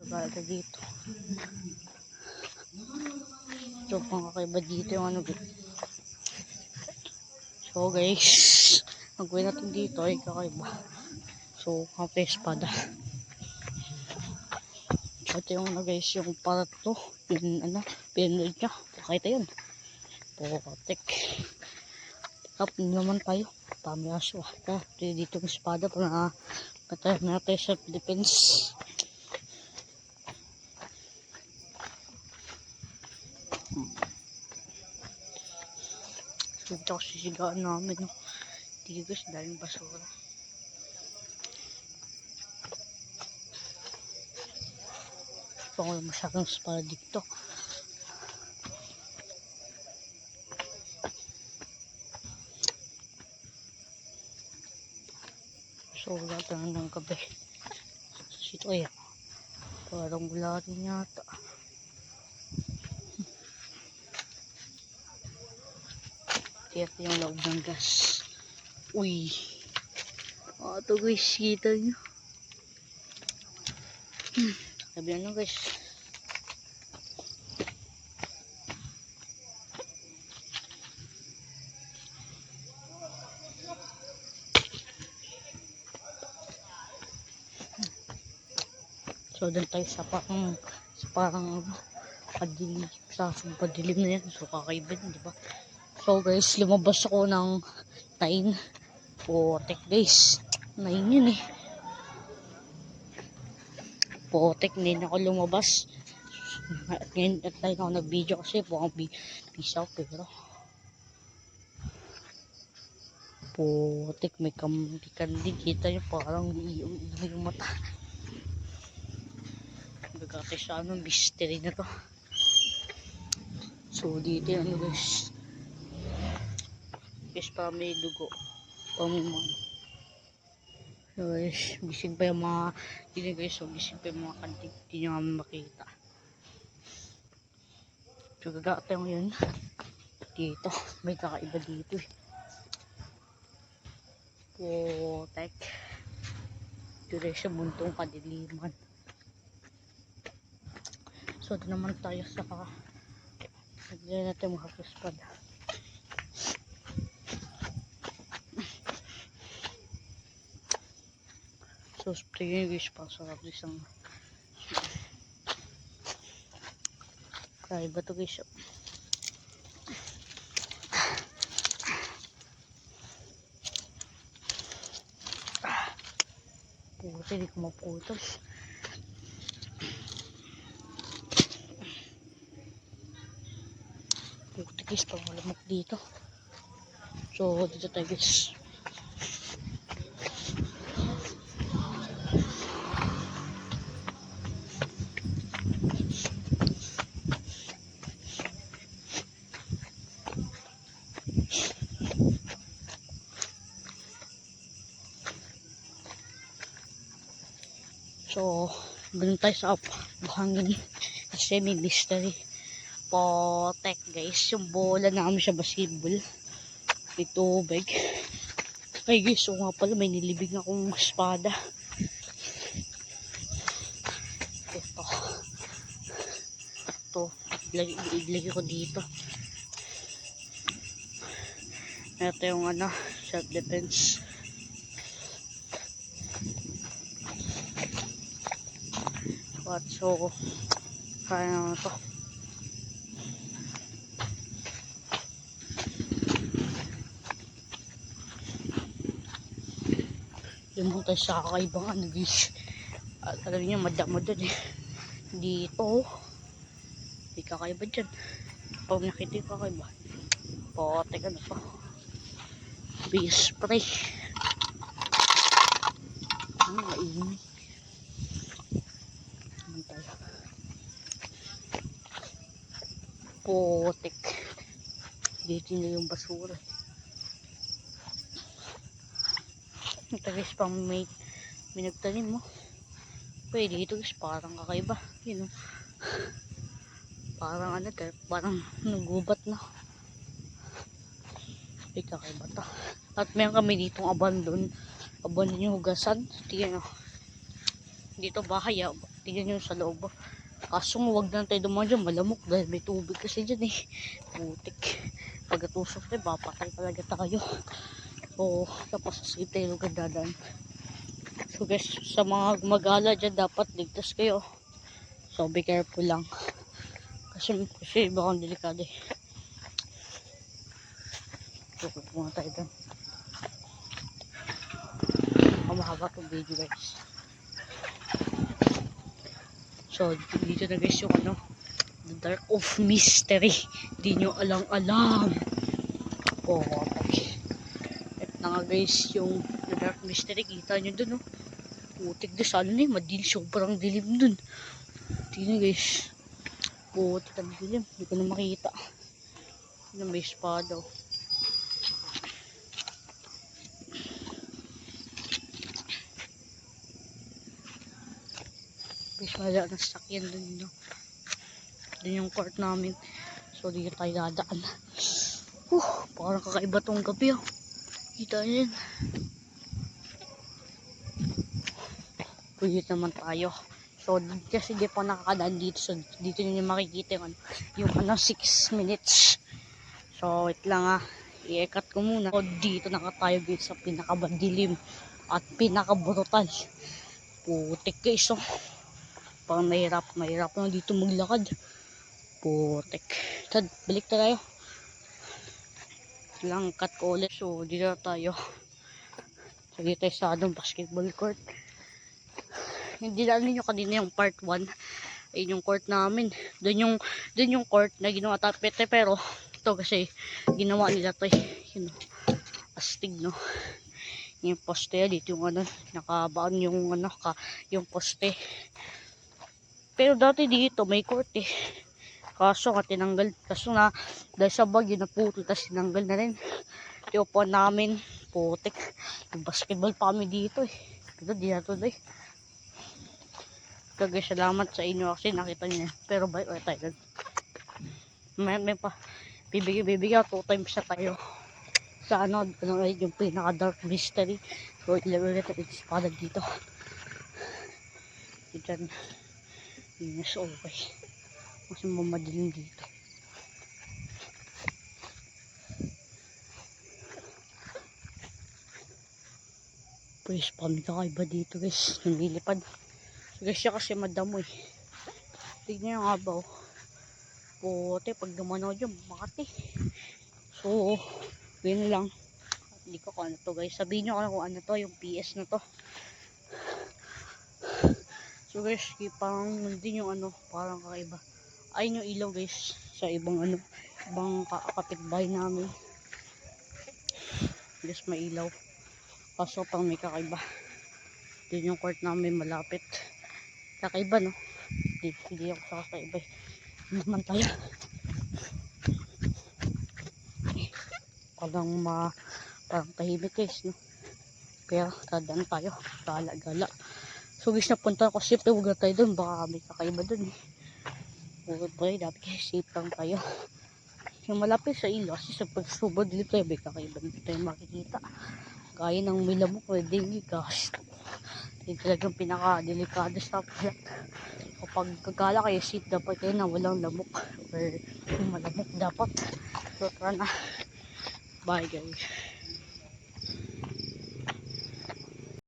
Bala dito. So, pangkakaiba dito yung ano. So, guys, mag-uwi natin dito ay kakaiba. So, kapag espada. So, ito yung guys, yung parat to. Yung pinanood niya. Pakita yun. Potek. Tap naman tayo. Pamiyaso. Dito yung espada para natin self-defense. So, ito ako sisigaan namin. No? Tigos, daling basura. So, wala masyadong espada dito. So, wala tayo ng gabi. Ito ay parang wala rin yata. Ito yung loob ng gas. Uy. Ito guys, kita nyo. Sabi nyo guys. So, doon tayo sa parang padilim na yan. So, kakaiba yun, di ba? So, guys, lumabas ako ng 9. Potek, guys. 9 yun eh. Potek, hindi na ako lumabas. At ngayon, at tayo ako nag-video kasi po ang pisaw, pero Potek, may kandi. Kita nyo, parang yung mata. Nagkakay sa mystery na to. So, dito yung guys. Guys, para may dugo. Pamimon. So, guys, gising pa yung mga dito guys. So, gising pa yung mga kanting. Hindi nyo kami makita. So, gagata yung yun. Dito. May kakaiba dito eh. Potek. Dito sa buntong kadiliman. So, ito naman tayo sa nagdala natin mga espada. So, spray yung guys pa sa isang kaya ba ito guys? Puti, hindi ko maputol. Puti guys, pang malamok dito. So, dito tayo guys. So, ganun tayo sa buhangin kasi may mystery. Potek guys, yung bola namin sa basketball. May tubig. Ay guys, so nga pala may nilibig akong espada. Ito, ilagay ko dito. Ito yung self-defense. So, kaya naman ito. Yung mga tayo sa kakaibang guys. Alam niyo, madamo dun eh. Dito. May kakaiba dyan. Pag nakita yung kakaiba. Potek to. Bee spray. Mainit. Potek. Dito na yung basura. Ito guys, pang may nagtanim mo. Pwede ito guys, parang kakaiba. Yun o. Parang parang nagubat na. May kakaiba to. At meron kami ditong abandon yung hugasan. Tingnan o. Dito bahay tingnan nyo sa loob. Kaso huwag na tayo dumaan dyan, malamok dahil may tubig kasi dyan eh. Putik. Pagkatusok tayo, papatay talaga tayo. So, tapos safe tayo lugar dadaan. So guys, sa mga gumagala dyan, dapat ligtas kayo. So be careful lang. Kasi baka delikado eh. So, pupunta tayo dyan. Mahaba itong video guys. So, dito na guys yung ano, The Dark of Mystery. Di nyo alam-alam. Oh, okay. Ito na nga guys yung The Dark Mystery. Kita nyo dun, oh. Putik doon. Sana na yung madil. Sobrang dilim dun. Tingnan guys. Putik ang dilim. Hindi ko na makita. Ano, may espada, oh. Guys, wala na sakyan dun, no? Dun yung court namin. So, dito tayo dadaan. Parang kakaiba tong gabi, oh. Kita nyo yun. Puyit naman tayo. So, kasi di pa nakakadaan dito. So, dito nyo makikita yung 6 minutes. So, wait lang, i-ekat ko muna. So, dito na tayo guys sa pinakabadilim at pinakabrutal. Putik guys, oh. Parang mahirap na dito maglakad. Putik. Tad, balik tayo. Lang cut ko ulit. So, dito tayo. So, dito tayo sa anong basketball court. Hindi lang ninyo kanina yung part 1. Ayun yung court namin. Doon yung court na ginawa tapete. Pero, ito kasi, ginawa nila to eh. Yun, astig, no? Yung poste, dito yung ano, nakabaan yung ano, yung poste. Pero dati dito may court eh. Kaso nga tinanggal. Kaso na dahil sa bagyo na putol. Tapos tinanggal na rin. Yung upuan namin. Putik. Yung basketball pa kami dito eh. Pero di na tuloy. Kagay salamat sa inyo kasi nakita niyo. Pero bye or tayo. May pa. Bibigyan 2 times sa tayo. Sa ano yung pinaka dark mystery. So ilagay natin yung espada dito. Diyan. Yes, okay. Kasi mamadilim dito. Please, kami kakaiba dito guys. Nililipad. Guys, siya kasi madamo eh. Tignan yung abaw. Puti, pag dumanaw dyan, makati. So, yun lang. Hindi ko kung ano to guys. Sabihin nyo kung ano to, yung PS na to. So guys, parang din yung ano, parang kakaiba. Ayun yung ilaw guys, sa ibang ano, ibang kapitbahay namin. Guys, may ilaw. Kaso pang may kakaiba. Din yung court namin malapit. Kakaiba, no? Hindi ako sa kakaiba. Naman tayo. Parang tahimik guys, no? Kaya tadaan tayo. Gala-gala. So guys, napunta ko safe. Huwag na tayo dun. Baka may kakaiba dun eh. Huwag tayo. Dapat kayo safe lang tayo. Yung malapit sa ilo. Kasi sa pagsubod dito tayo. May kakaiba dito tayo makikita. Gaya ng may lamok. May dengue gas. Yung talagang pinaka-delikado sa lahat. Kapag kagala kayo safe, dapat kayo na walang lamok. Or yung malamok dapat. So tara na. Bye guys.